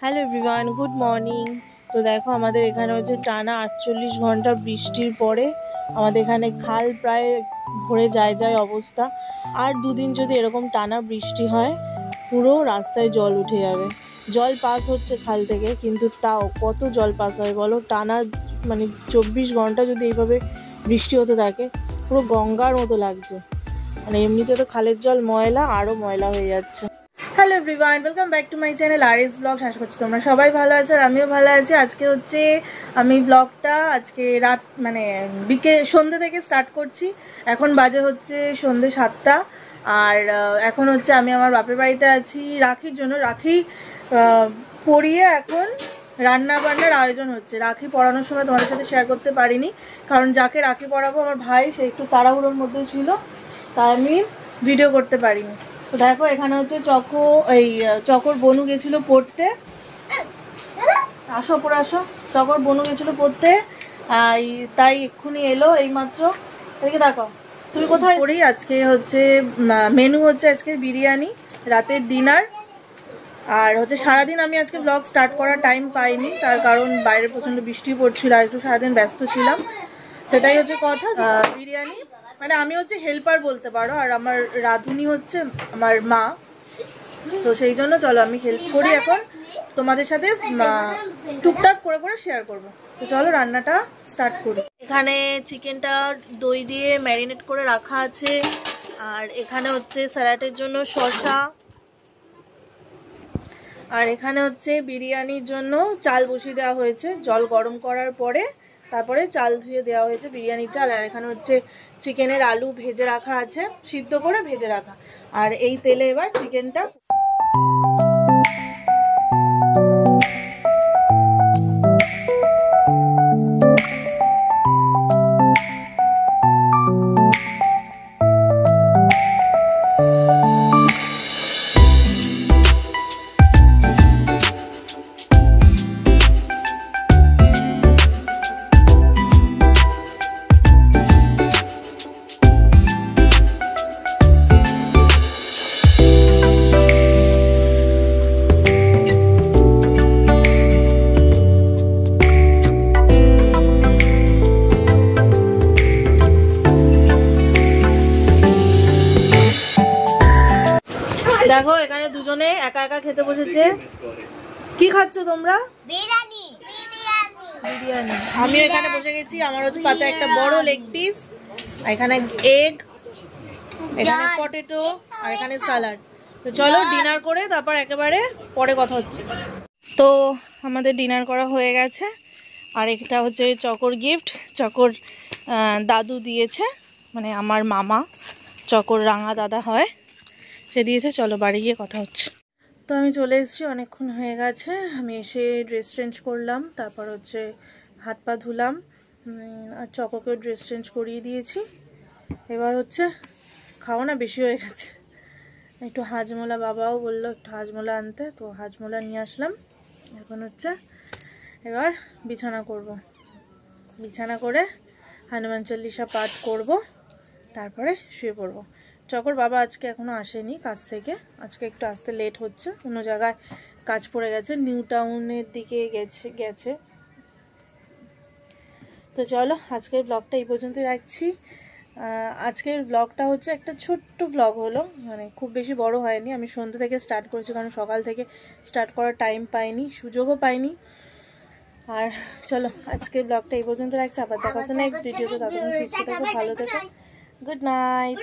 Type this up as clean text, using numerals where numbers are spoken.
Hello everyone, good morning. তো দেখো আমাদের এখানে হচ্ছে টানা 48 ঘন্টা বৃষ্টির পরে আমাদের এখানে খাল প্রায় ভরে যায় অবস্থা। আর দুদিন যদি এরকম টানা বৃষ্টি হয় পুরো রাস্তায় জল উঠে যাবে। জল পাস হচ্ছে খাল থেকে, কিন্তু তাও কত জল পাস হয় বলো? টানা মানে 24 ঘন্টা যদি এইভাবে বৃষ্টি হতে থাকে পুরো গঙ্গার মতো লাগছে। মানে এমনিতে তো খালের জল ময়লা, আরও ময়লা হয়ে যাচ্ছে। Hello everyone, welcome back to my channel RS blog. আশা করছি তোমরা সবাই ভালো আছো আর আমিও ভালো আছি। আজকে হচ্ছে আমি ব্লগটা আজকে রাত মানে সন্ধ্যে থেকে স্টার্ট করছি। এখন বাজে হচ্ছে সন্ধ্যে 7টা। আর এখন হচ্ছে আমি আমার বাপের বাড়িতে আছি রাখির জন্য। রাখি পরিয়ে এখন রান্না বান্নার আয়োজন হচ্ছে। রাখি পরানোর সময় তোমাদের সাথে শেয়ার করতে পারিনি, কারণ যাকে রাখি পরাবো আমার ভাই, সে একটু তাড়াহুড়োর মধ্যে ছিল, তাই আমি ভিডিও করতে পারিনি। তো দেখো এখানে হচ্ছে চকর বনু গেছিলো পড়তে। আসো পরে আসো। চকর বনু গেছিলো পড়তে, তাই এক্ষুনি এলো এইমাত্র। এদিকে দেখো, তুমি কোথায় পড়ি? আজকে হচ্ছে মেনু হচ্ছে আজকে বিরিয়ানি, রাতের ডিনার। আর হচ্ছে সারাদিন আমি আজকে ব্লগ স্টার্ট করার টাইম পাইনি, তার কারণ বাইরে প্রচণ্ড বৃষ্টি পড়ছিল আর একটু সারাদিন ব্যস্ত ছিলাম। সেটাই হচ্ছে কথা। বিরিয়ানি মানে আমি হচ্ছে হেল্পার বলতে পারো, আর আমার রাঁধুনি হচ্ছে আমার মা। তো সেই জন্য চলো আমি হেল্প করি এখন, তোমাদের সাথে টুকটাক করে করে শেয়ার করব। তো চলো রান্নাটা স্টার্ট করি। এখানে চিকেনটা দই দিয়ে ম্যারিনেট করে রাখা আছে। আর এখানে হচ্ছে স্যালাডের জন্য শসা। আর এখানে হচ্ছে বিরিয়ানির জন্য চাল বসিয়ে দেওয়া হয়েছে, জল গরম করার পরে তারপরে চাল ধুয়ে দেওয়া হয়েছে বিরিয়ানির চাল। আর এখানে হচ্ছে চিকেনের আলু ভেজে রাখা আছে, সিদ্ধ করে ভেজে রাখা। আর এই তেলে এবার চিকেনটা দেখো এখানে দুজনে একা একা খেতে বসেছে। কি খাচ্ছ তোমরা? বিরিয়ানি। বিরিয়ানি। আমিও এখানে বসে গেছি, আমার হচ্ছে পাতে একটা বড় লেগ পিস, এখানে এগ, এখানে পটেটো, আর এখানে স্যালাড। তো চলো ডিনার করে তারপর একেবারে পরে কথা হচ্ছে। তো আমাদের ডিনার করা হয়ে গেছে। আর এটা হচ্ছে চকর গিফট, চকর দাদু দিয়েছে, মানে আমার মামা, চকর রাঙা দাদা হয়, সে দিয়েছে। চলো বাড়ি গিয়ে কথা হচ্ছে। তো আমি চলে এসেছি, অনেকক্ষণ হয়ে গেছে। আমি এসে ড্রেস চেঞ্জ করলাম, তারপর হচ্ছে হাত পা ধুলাম, আর চকোকেও ড্রেস চেঞ্জ করিয়ে দিয়েছি। এবার হচ্ছে খাওয়া না বেশি হয়ে গেছে, একটু হাজমোলা, বাবাও বললো একটু হাজমোলা আনতে, তো হাজমোলা নিয়ে আসলাম। এখন হচ্ছে এবার বিছানা করব, বিছানা করে হনুমান চল্লিশা পাঠ করব, তারপরে শুয়ে পড়বো। চকর বাবা আজকে এখনও আসেনি কাজ থেকে, আজকে একটু আসতে লেট হচ্ছে, অন্য জায়গায় কাজ পড়ে গেছে, নিউ টাউনের দিকে গেছে। তো চলো আজকের ব্লগটা এই পর্যন্ত রাখছি। আজকের ব্লগটা হচ্ছে একটা ছোট্ট ব্লগ হলো, মানে খুব বেশি বড় হয়নি। আমি সন্ধ্যে থেকে স্টার্ট করেছি, কারণ সকাল থেকে স্টার্ট করার টাইম পাইনি, সুযোগও পাইনি। আর চলো আজকের ব্লগটা এই পর্যন্ত রাখছি, আবার দেখা হচ্ছে নেক্সট ভিডিওতে। ততক্ষণ সুস্থ থেকো, ভালো থেকো, গুড নাইট।